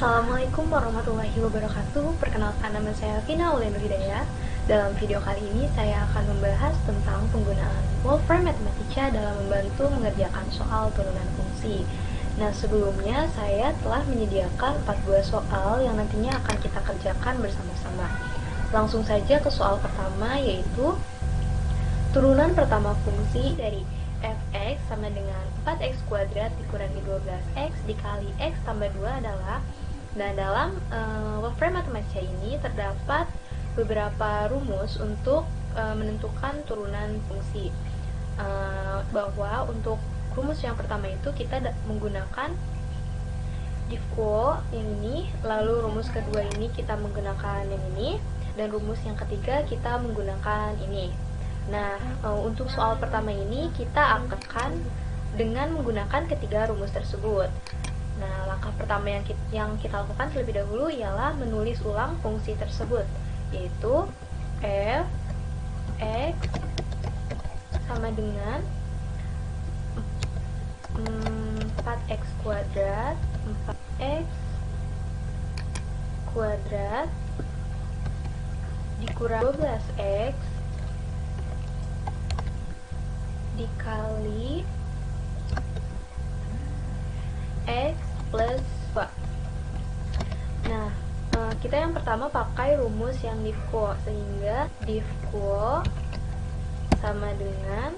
Assalamualaikum warahmatullahi wabarakatuh. Perkenalkan, nama saya Vina Aulia Hidayah. Dalam video kali ini saya akan membahas tentang penggunaan Wolfram Mathematica dalam membantu mengerjakan soal turunan fungsi. Nah, sebelumnya saya telah menyediakan 4 buah soal yang nantinya akan kita kerjakan bersama-sama. Langsung saja ke soal pertama, yaitu turunan pertama fungsi dari fx sama dengan 4x kuadrat dikurangi 12x dikali x tambah 2 adalah. Nah, dalam Wolfram Mathematica ini terdapat beberapa rumus untuk menentukan turunan fungsi. Bahwa untuk rumus yang pertama itu kita menggunakan div quo yang ini, lalu rumus kedua ini kita menggunakan yang ini, dan rumus yang ketiga kita menggunakan ini. Nah, untuk soal pertama ini kita akan dengan menggunakan ketiga rumus tersebut. Nah, langkah pertama yang kita lakukan terlebih dahulu ialah menulis ulang fungsi tersebut, yaitu f x sama dengan 4x kuadrat 4x kuadrat dikurangi 12x dikali x plus 2. Nah, kita yang pertama pakai rumus yang div quo, sehingga div quo sama dengan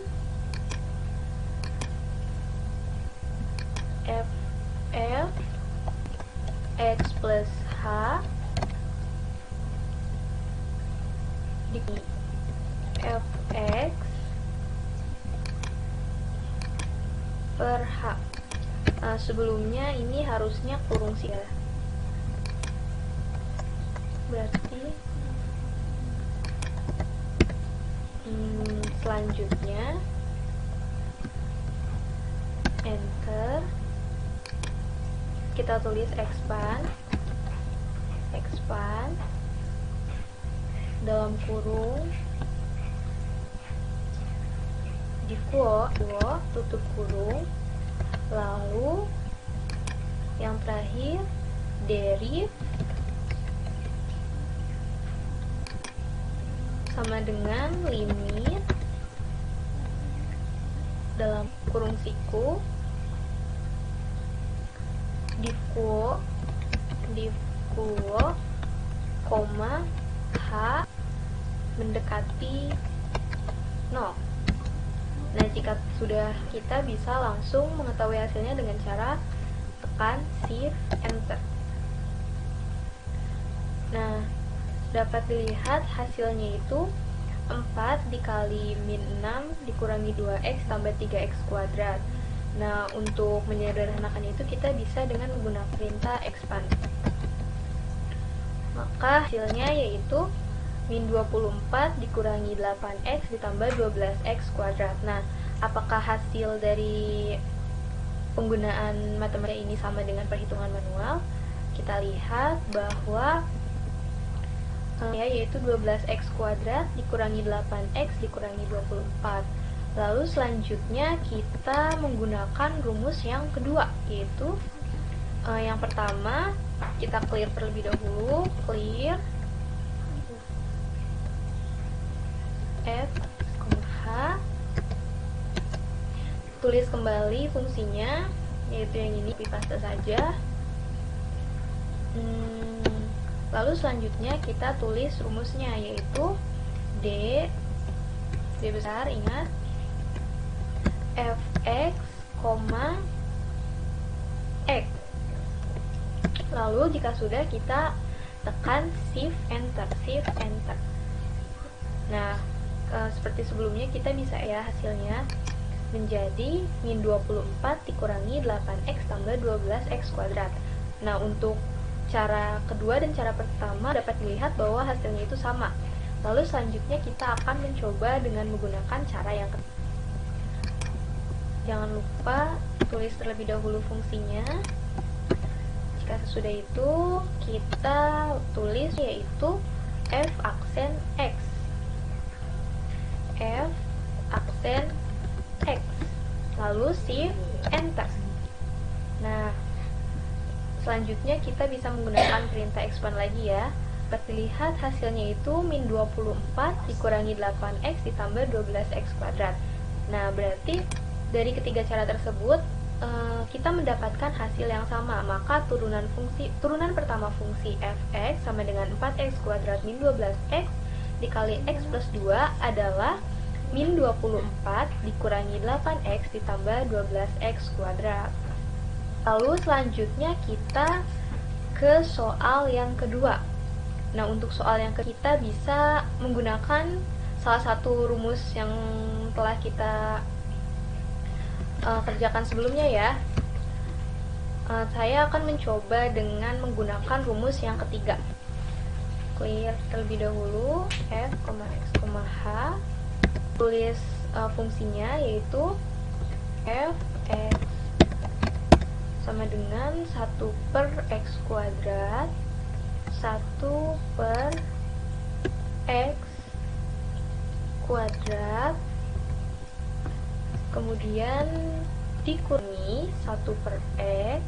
f x plus h dikali fx per h. Sebelumnya ini harusnya kurung sih ya, berarti selanjutnya enter, kita tulis expand dalam kurung div quo tutup kurung, lalu yang terakhir deriv sama dengan limit dalam kurung siku div quo, koma h mendekati 0. Nah, jika sudah, kita bisa langsung mengetahui hasilnya dengan cara tekan shift enter. Nah, dapat dilihat hasilnya itu 4 dikali min 6 dikurangi 2x tambah 3x kuadrat. Nah, untuk menyederhanakannya itu kita bisa dengan menggunakan perintah expand. Maka hasilnya yaitu min 24 dikurangi 8x ditambah 12x kuadrat. Nah, apakah hasil dari penggunaan matematika ini sama dengan perhitungan manual? Kita lihat bahwa yaitu 12x kuadrat dikurangi 8x dikurangi 24. Lalu selanjutnya kita menggunakan rumus yang kedua, yaitu yang pertama kita clear terlebih dahulu, clear f, h, tulis kembali fungsinya, yaitu yang ini, copy paste saja. Lalu selanjutnya kita tulis rumusnya, yaitu d besar, ingat, fx, x. Lalu jika sudah, kita tekan shift enter. Nah, seperti sebelumnya kita bisa ya hasilnya menjadi min 24 dikurangi 8x tambah 12x kuadrat. Nah, untuk cara kedua dan cara pertama dapat dilihat bahwa hasilnya itu sama. Lalu selanjutnya kita akan mencoba dengan menggunakan cara yang kedua. Jangan lupa tulis terlebih dahulu fungsinya. Jika sesudah itu kita tulis yaitu f aksen x, lalu shift enter. Nah, Selanjutnya kita bisa menggunakan perintah expand lagi ya. Seperti lihat hasilnya itu min 24 dikurangi 8x ditambah 12x kuadrat. Nah, berarti dari ketiga cara tersebut kita mendapatkan hasil yang sama. Maka turunan pertama fungsi fx sama dengan 4x kuadrat min 12x dikali x plus 2 adalah min 24 dikurangi 8x ditambah 12x kuadrat. Lalu selanjutnya kita ke soal yang kedua. Nah, untuk soal yang kedua kita bisa menggunakan salah satu rumus yang telah kita kerjakan sebelumnya ya. Saya akan mencoba dengan menggunakan rumus yang ketiga. Clear terlebih dahulu f, x, h. Tulis fungsinya yaitu f(x) sama dengan 1 per x kuadrat 1 per x kuadrat, kemudian dikurangi 1 per x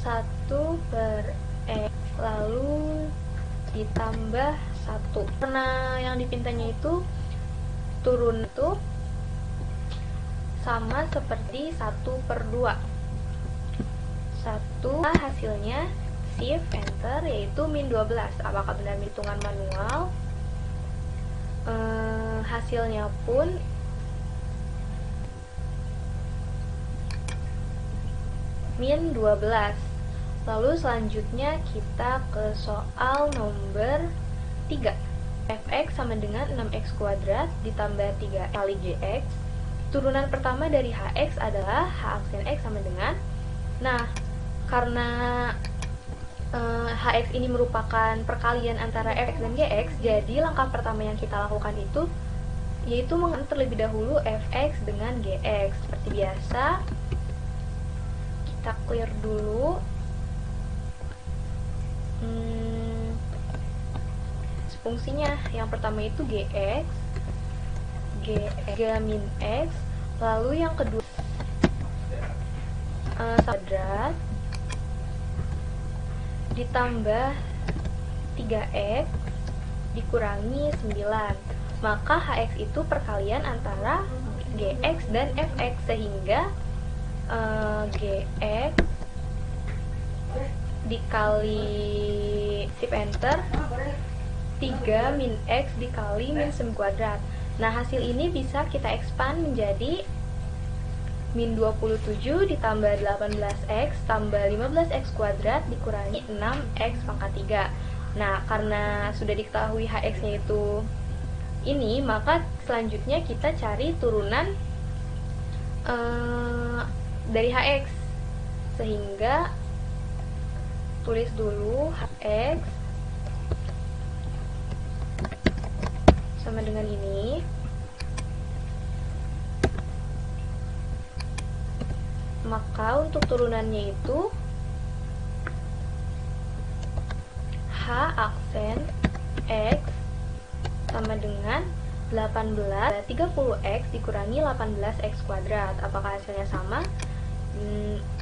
1 per x, lalu ditambah 1. Karena yang dipintanya itu turun itu sama seperti 1 per 2. 1 hasilnya shift enter yaitu min 12. Apakah benar hitungan manual? Hasilnya pun min 12. Lalu selanjutnya kita ke soal nomor 3. Fx sama dengan 6x kuadrat ditambah 3 kali gx. Turunan pertama dari hx adalah h aksen x sama dengan, nah karena hx ini merupakan perkalian antara fx dan gx, jadi langkah pertama yang kita lakukan itu yaitu mengenal terlebih dahulu fx dengan gx. Seperti biasa kita clear dulu. Fungsinya yang pertama itu gx min x, lalu yang kedua kuadrat ditambah 3x dikurangi 9. Maka hx itu perkalian antara gx dan fx, sehingga gx dikali shift enter 3 min x dikali min 9 kuadrat. Nah, hasil ini bisa kita expand menjadi min 27 ditambah 18x tambah 15x kuadrat dikurangi 6x pangkat 3. Nah, karena sudah diketahui hx-nya itu ini, maka selanjutnya kita cari turunan dari hx. Sehingga tulis dulu hx sama dengan ini, maka untuk turunannya itu h aksen x sama dengan 30x dikurangi 18x kuadrat. Apakah hasilnya sama?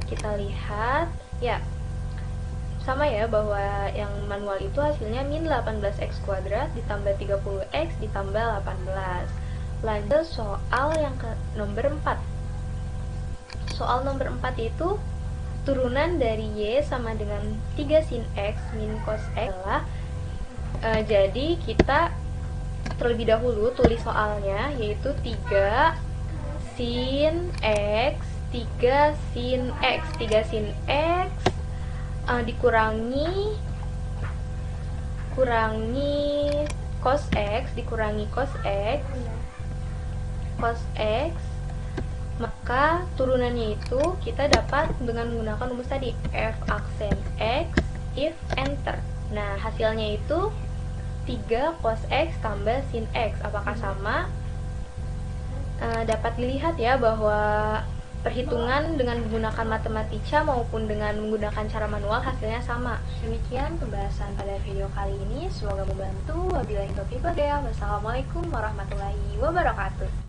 Kita lihat ya, sama ya, bahwa yang manual itu hasilnya min 18x kuadrat ditambah 30x ditambah 18. Lanjut soal yang ke nomor 4. Soal nomor 4 itu turunan dari y sama dengan 3 sin x min cos x adalah jadi kita terlebih dahulu tulis soalnya yaitu 3 sin x 3 sin x dikurangi cos x dikurangi cos x, maka turunannya itu kita dapat dengan menggunakan rumus tadi f aksen x if enter. Nah, hasilnya itu 3 cos x tambah sin x. Apakah sama? Dapat dilihat ya bahwa perhitungan dengan menggunakan matematika maupun dengan menggunakan cara manual hasilnya sama. Demikian pembahasan pada video kali ini, semoga membantu. Wabillahi taufiq wal hidayah. Wassalamualaikum warahmatullahi wabarakatuh.